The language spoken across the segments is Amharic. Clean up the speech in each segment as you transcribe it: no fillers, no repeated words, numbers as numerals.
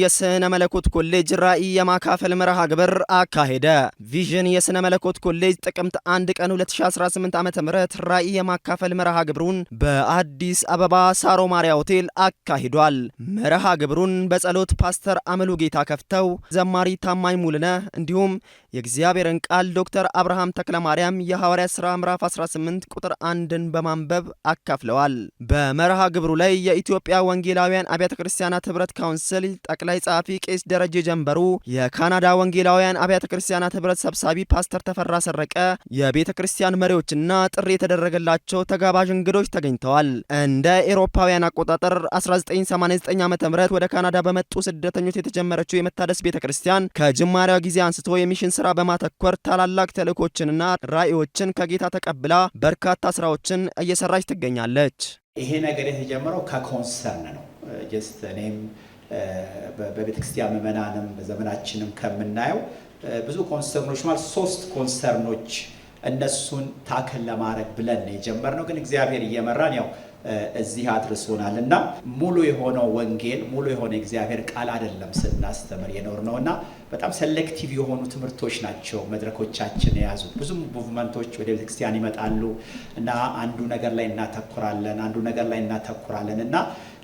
የስነ መለኮት ኮሌጅ ራዕይ የማካፈል መርሃ ግብር አካሄደ። ቪዥን የስነ መለኮት ኮሌጅ ጥቅምት 1 ቀን 2018 ዓ.ም ራዕይ የማካፈል መርሃ ግብሩን በአዲስ አበባ ሳሮ ማሪያ ሆቴል አካሂዷል። መርሃ ግብሩን በጸሎት ፓስተር አመሉ ጌታ ከፍተው ዘማሪ ታማኝ ሙልነ እንዲሁም የእግዚአብሔርን ቃል ዶክተር አብርሃም ተክለማርያም የሐዋርያት ሥራ ምዕራፍ 18 ቁጥር 1ን በማንበብ አካፍለዋል። በመርሃ ግብሩ ላይ የኢትዮጵያ ወንጌላውያን አብያተ ክርስቲያናት ህብረት ካውንስል ጠቅላይ ጸሐፊ ቄስ ደረጀ ጀንበሩ፣ የካናዳ ወንጌላውያን አብያተ ክርስቲያናት ህብረት ሰብሳቢ ፓስተር ተፈራ ሰረቀ፣ የቤተ ክርስቲያን መሪዎችና ጥሪ የተደረገላቸው ተጋባዥ እንግዶች ተገኝተዋል። እንደ ኤሮፓውያን አቆጣጠር 1989 ዓ.ም ወደ ካናዳ በመጡ ስደተኞች የተጀመረችው የመታደስ ቤተ ክርስቲያን ከጅማሬዋ ጊዜ አንስቶ የሚሽን ስራ በማተኮር ታላላቅ ተልእኮችንና ራእዮችን ከጌታ ተቀብላ በርካታ ስራዎችን እየሰራች ትገኛለች። ይሄ ነገር የተጀመረው ከኮንሰርን ነው። ጀስት እኔም በቤተክርስቲያን ምዕመናንም በዘመናችንም ከምናየው ብዙ ኮንሰርኖች ማለት 3 ኮንሰርኖች እነሱን ታክል ለማድረግ ብለን ነው የጀመርነው። ግን እግዚአብሔር እየመራን ያው እዚህ አድርሶናል እና ሙሉ የሆነው ወንጌል ሙሉ የሆነ እግዚአብሔር ቃል አይደለም ስናስተምር የኖር ነውና በጣም ሴሌክቲቭ የሆኑ ትምህርቶች ናቸው መድረኮቻችን የያዙት። ብዙ ሙቭመንቶች ወደ ቤተክርስቲያን ይመጣሉ እና አንዱ ነገር ላይ እናተኩራለን እና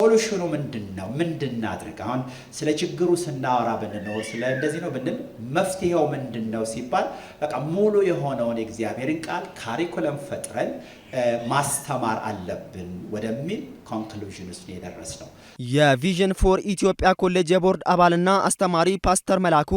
ሶሉሽኑ ምንድነው? ምንድናድርግ? አሁን ስለ ችግሩ ስናወራ ብንኖር ስለ እንደዚህ ነው ብንል መፍትሄው ምንድነው ሲባል በቃ ሙሉ የሆነውን የእግዚአብሔርን ቃል ካሪኩለም ፈጥረን ማስተማር አለብን ወደሚል ኮንክሉዥን ውስጥ የደረስነው። የቪዥን ፎር ኢትዮጵያ ኮሌጅ የቦርድ አባልና አስተማሪ ፓስተር መላኩ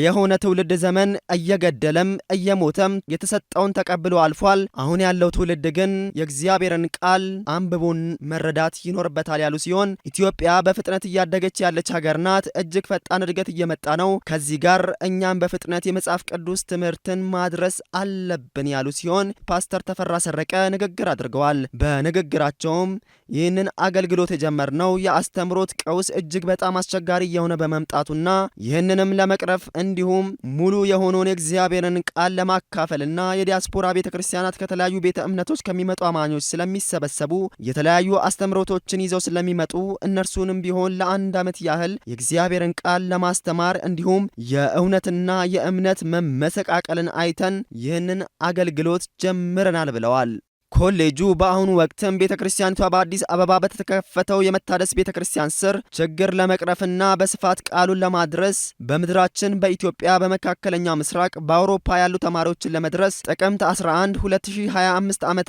የሆነ ትውልድ ዘመን እየገደለም እየሞተም የተሰጠውን ተቀብሎ አልፏል። አሁን ያለው ትውልድ ግን የእግዚአብሔርን ቃል አንብቦን መረዳት ይኖርበታል ያሉ ሲሆን ኢትዮጵያ በፍጥነት እያደገች ያለች ሀገር ናት። እጅግ ፈጣን እድገት እየመጣ ነው። ከዚህ ጋር እኛም በፍጥነት የመጽሐፍ ቅዱስ ትምህርትን ማድረስ አለብን ያሉ ሲሆን ፓስተር ተፈራ ሰረቀ ንግግር አድርገዋል። በንግግራቸውም ይህንን አገልግሎት የጀመርነው የአስተምሮት ቀውስ እጅግ በጣም አስቸጋሪ የሆነ በመምጣቱና ይህንንም ለመቅረፍ እንዲሁም ሙሉ የሆነውን የእግዚአብሔርን ቃል ለማካፈልና የዲያስፖራ ቤተክርስቲያናት ከተለያዩ ቤተ እምነቶች ከሚመጡ አማኞች ስለሚሰበሰቡ የተለያዩ አስተምሮቶችን ይዘው ስለሚመጡ እነርሱንም ቢሆን ለ1 ዓመት ያህል የእግዚአብሔርን ቃል ለማስተማር እንዲሁም የእውነትና የእምነት መመሰቃቀልን አይተን ይህንን አገልግሎት ጀምረናል ብለዋል። ኮሌጁ በአሁኑ ወቅትም ቤተክርስቲያኒቷ በአዲስ አበባ በተከፈተው የመታደስ ቤተክርስቲያን ስር ችግር ለመቅረፍና በስፋት ቃሉን ለማድረስ በምድራችን በኢትዮጵያ በመካከለኛው ምስራቅ በአውሮፓ ያሉ ተማሪዎችን ለመድረስ ጥቅምት 11 2025 ዓ.ም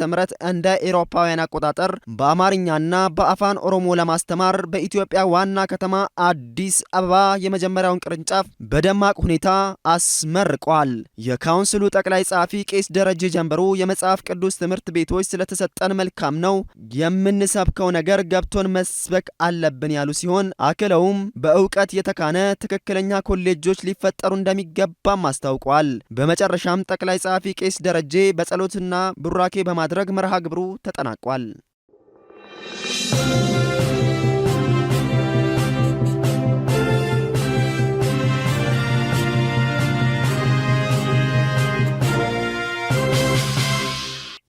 እንደ ኤሮፓውያን አቆጣጠር በአማርኛና በአፋን ኦሮሞ ለማስተማር በኢትዮጵያ ዋና ከተማ አዲስ አበባ የመጀመሪያውን ቅርንጫፍ በደማቅ ሁኔታ አስመርቋል። የካውንስሉ ጠቅላይ ጸሐፊ ቄስ ደረጀ ጀንበሩ የመጽሐፍ ቅዱስ ትምህርት ቤት ስለተሰጠን መልካም ነው፣ የምንሰብከው ነገር ገብቶን መስበክ አለብን ያሉ ሲሆን አክለውም በእውቀት የተካነ ትክክለኛ ኮሌጆች ሊፈጠሩ እንደሚገባም አስታውቋል። በመጨረሻም ጠቅላይ ጸሐፊ ቄስ ደረጀ በጸሎትና ቡራኬ በማድረግ መርሃ ግብሩ ተጠናቋል።